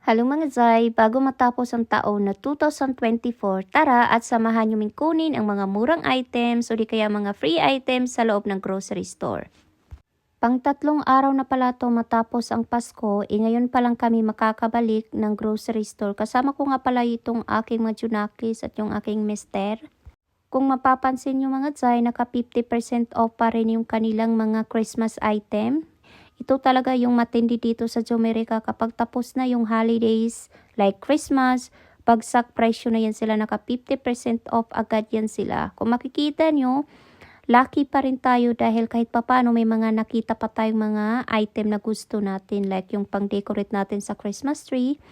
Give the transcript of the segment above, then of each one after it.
Hello mga Zay, bago matapos ang taon na 2024, tara at samahan niyo kunin ang mga murang items o di kaya mga free items sa loob ng grocery store. Pang-tatlong araw na pala to matapos ang Pasko, ngayon pa lang kami makakabalik ng grocery store. Kasama ko nga pala itong aking mga junakis at yung aking mister. Kung mapapansin niyo mga Zay, naka 50% off pa rin yung kanilang mga Christmas item. Ito talaga yung matindi dito sa Jomerica kapag tapos na yung holidays like Christmas, bagsak presyo na yan sila, naka 50% off agad yan sila. Kung makikita nyo, lucky pa rin tayo dahil kahit papano may mga nakita pa tayong mga item na gusto natin like yung pang-decorate natin sa Christmas tree.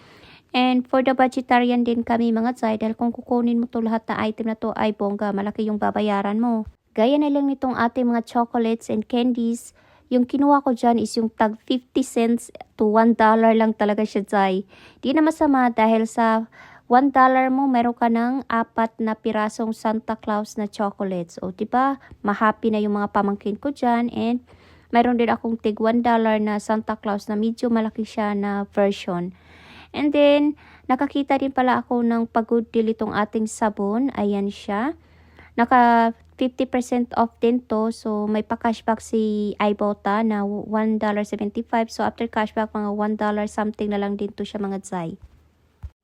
And for the vegetarian din kami mga Zay, dahil kung kukunin mo to lahat na item na to ay bongga, malaki yung babayaran mo. Gaya na lang nitong ating mga chocolates and candies. Yung kinuha ko dyan is yung tag 50 cents to $1 lang talaga siya, Zay. Di na masama dahil sa $1 mo, meron ka ng 4 na pirasong Santa Claus na chocolates. O, diba? Mahappy na yung mga pamangkin ko dyan. And meron din akong tig $1 na Santa Claus na medyo malaki siya na version. And then, nakakita din pala ako ng pag-good deal itong ating sabon. Ayan siya. Naka 50% off din to. So, may pa-cashback si iBota na $1.75. So, after cashback, mga $1 something na lang din to siya mga Zay.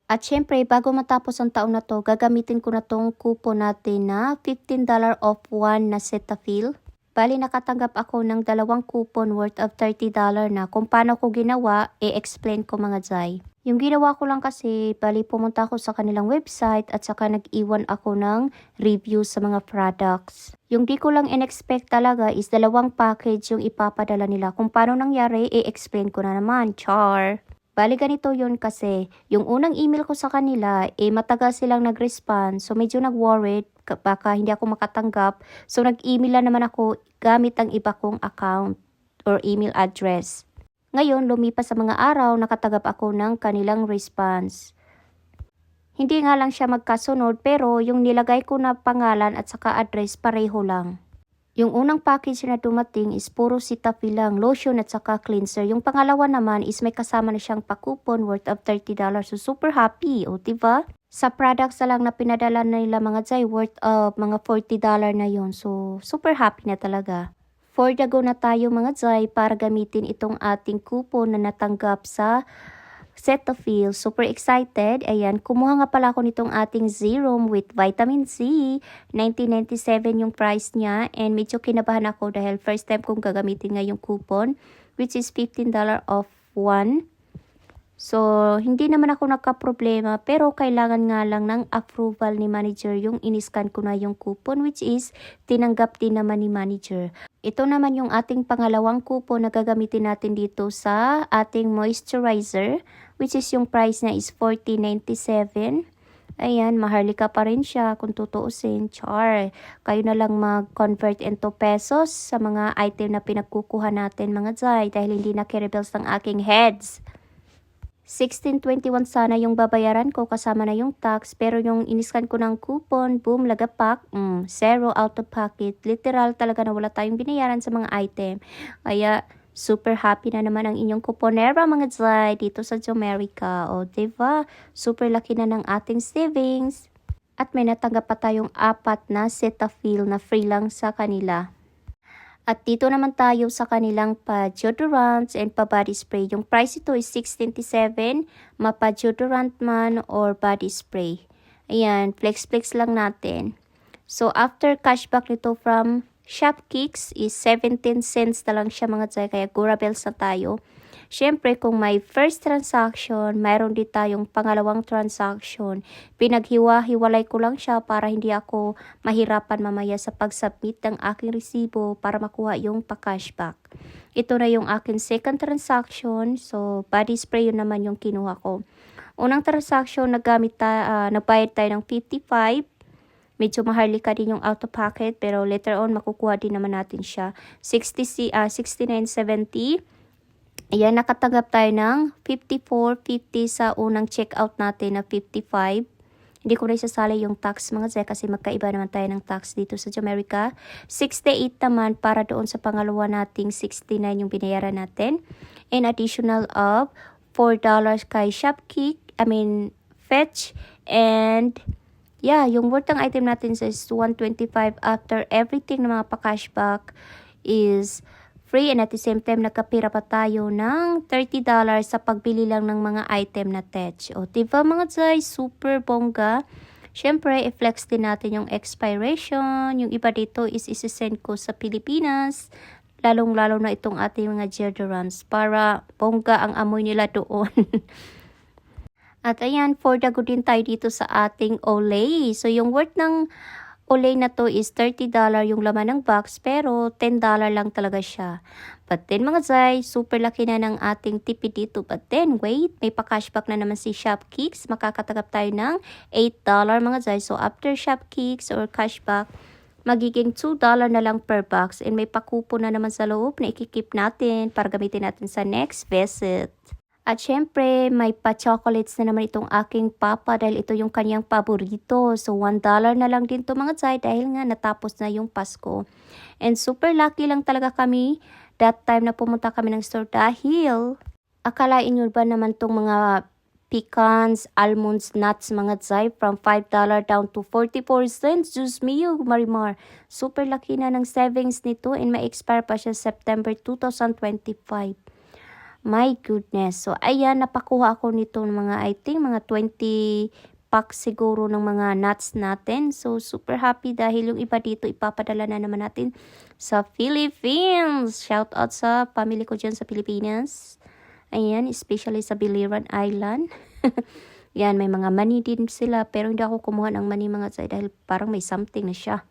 At syempre, bago matapos ang taon na to, gagamitin ko na tong coupon natin na $15 off 1 na Cetaphil. Bali, nakatanggap ako ng 2 coupon worth of $30 na. Kung paano ko ginawa, i-explain ko mga Zay. Yung ginawa ko lang kasi, bali pumunta ako sa kanilang website at saka nag-iwan ako ng review sa mga products. Yung di ko lang in-expect talaga is 2 package yung ipapadala nila. Kung paano nangyari, i-explain ko na naman. Char! Bali ganito yun kasi, yung unang email ko sa kanila, matagal silang nag-respond. So medyo nag-worried, baka hindi ako makatanggap. So nag-email na naman ako gamit ang iba kong account or email address. Ngayon, lumipas sa mga araw, nakatanggap ako ng kanilang response. Hindi nga lang siya magkasunod pero yung nilagay ko na pangalan at saka address pareho lang. Yung unang package na dumating is puro Cetaphil lang, lotion at saka cleanser. Yung pangalawa naman is may kasama na siyang pa-coupon worth of $30. So super happy, o diba? Sa products na lang na pinadala nila mga Zay, worth of mga $40 na yon. So super happy na talaga. For the go na tayo mga Zay para gamitin itong ating coupon na natanggap sa Cetaphil. Super excited. Ayan, kumuha nga pala ako nitong ating Serum with Vitamin C. $19.97 yung price niya. And medyo kinabahan ako dahil first time kong gagamitin nga yung coupon, which is $15 off 1. So, hindi naman ako nagka-problema pero kailangan nga lang ng approval ni manager yung iniscan ko na yung coupon, which is tinanggap din naman ni manager. Ito naman yung ating pangalawang coupon na gagamitin natin dito sa ating moisturizer, which is yung price niya is $40.97. Ayan, maharlika pa rin siya kung tutuusin. Char! Kayo na lang mag-convert into pesos sa mga item na pinagkukuha natin mga Zay dahil hindi na-rebels ng aking heads. $16.21 sana yung babayaran ko kasama na yung tax, pero yung iniskan ko ng coupon, boom, lagapak, zero out of pocket. Literal talaga na wala tayong binayaran sa mga item. Kaya super happy na naman ang inyong kuponera mga Zay dito sa Jomerica. O diba? Super laki na ng ating savings. At may natanggap pa tayong 4 na Cetaphil na free lang sa kanila. At dito naman tayo sa kanilang pa-deodorants and pa-body spray. Yung price ito is $6.97, mapa-deodorant man or body spray. Ayan, flex lang natin. So, after cashback nito from Shopkicks is 17 cents na lang siya mga Zay, kaya Gurabels na tayo. Siyempre, kung may first transaction, mayroon din tayong pangalawang transaction. Pinaghiwa-hiwalay ko lang siya para hindi ako mahirapan mamaya sa pag-submit ng aking resibo para makuha yung pa-cashback. Ito na yung aking second transaction. So, body spray yun naman yung kinuha ko. Unang transaction, nagbayad tayo ng 55. Medyo maharlika din yung out of pocket pero later on makukuha din naman natin siya. 69.70. Ayan, nakatanggap tayo ng 54.50 sa unang checkout natin na 55. Hindi ko na isasali yung tax mga Zay kasi magkaiba naman tayo ng tax dito sa Jomerica. 68 naman para doon sa pangalawa nating 69 yung binayaran natin. And additional of $4 kay Shopkick, Fetch, and yeah, yung worth ng item natin is 125 after everything ng mga pa-cashback is free, and at the same time nagkapira pa tayo ng $30 sa pagbili lang ng mga item na Tech. O diba mga Zay, super bongga. Syempre, i-flex din natin yung expiration. Yung iba dito is isi-send ko sa Pilipinas. Lalong-lalo na itong ating mga deodorants para bongga ang amoy nila doon. At ayan, for the good din tayo dito sa ating Olay. So yung worth ng Olay na to is $30 yung laman ng box, pero $10 lang talaga siya. But then mga Zay, super laki na ng ating tipid dito. But then wait, may pa-cashback na naman si Shopkicks. Makakatagap tayo ng $8 mga Zay. So after Shopkicks or cashback, magiging $2 na lang per box, and may pakupo na naman sa loob na ikikip natin para gamitin natin sa next visit. At syempre, may pa-chocolates na naman itong aking papa dahil ito yung kanyang paborito. So $1 na lang din to mga Zay dahil nga natapos na yung Pasko. And super lucky lang talaga kami that time na pumunta kami ng store dahil akalain nyo ba naman tong mga pecans, almonds, nuts, mga Zay, from $5 down to 44 cents. Diyos mio, Marimar. Super laki na ng savings nito, and ma-expire pa siya September 2025. My goodness. So, ayan, napakuha ako nito ng mga, I think, mga 20 packs siguro ng mga nuts natin. So, super happy dahil yung iba dito ipapadala na naman natin sa Philippines. Shout out sa family ko dyan sa Pilipinas. Ayan, especially sa Biliran Island. Yan, may mga money din sila. Pero hindi ako kumuha ng money mga Zay dahil parang may something na siya.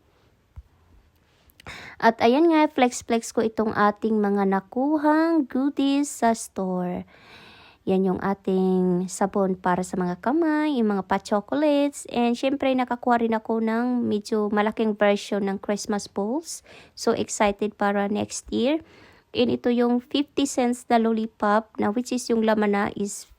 At ayan nga, flex ko itong ating mga nakuhang goodies sa store. Yan yung ating sabon para sa mga kamay, yung mga pa-chocolates. And syempre, nakakuha rin ako ng medyo malaking version ng Christmas balls. So excited para next year. And ito yung 50 cents na lollipop na which is yung laman na is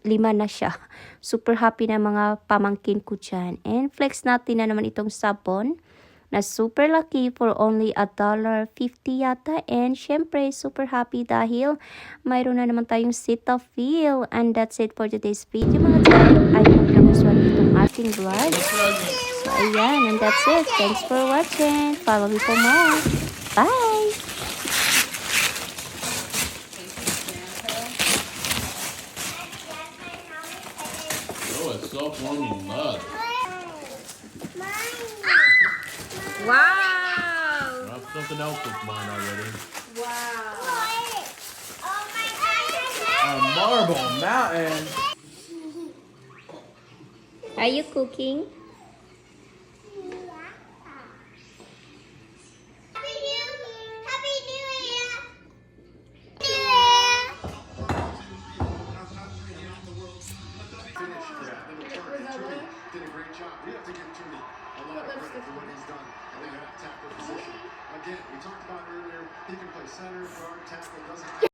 5 na siya. Super happy na mga pamangkin ko dyan. And flex natin na naman itong sabon na super lucky for only $1.50 yata. And syempre, super happy dahil mayroon na naman tayong Cetaphil. And that's it for today's video mga Zay. I hope nagustuhan itong ating vlog. So ayan, and that's it. Thanks for watching. Follow me for more. Bye! Oh, it's self-warming mud. Wow! I have something else with mine already. Wow! A marble mountain. Are you cooking? Did a great job. We have to give Tony a lot of credit for what he's done. I think that tackle position. Again, we talked about earlier, he can play center, guard, tackle, doesn't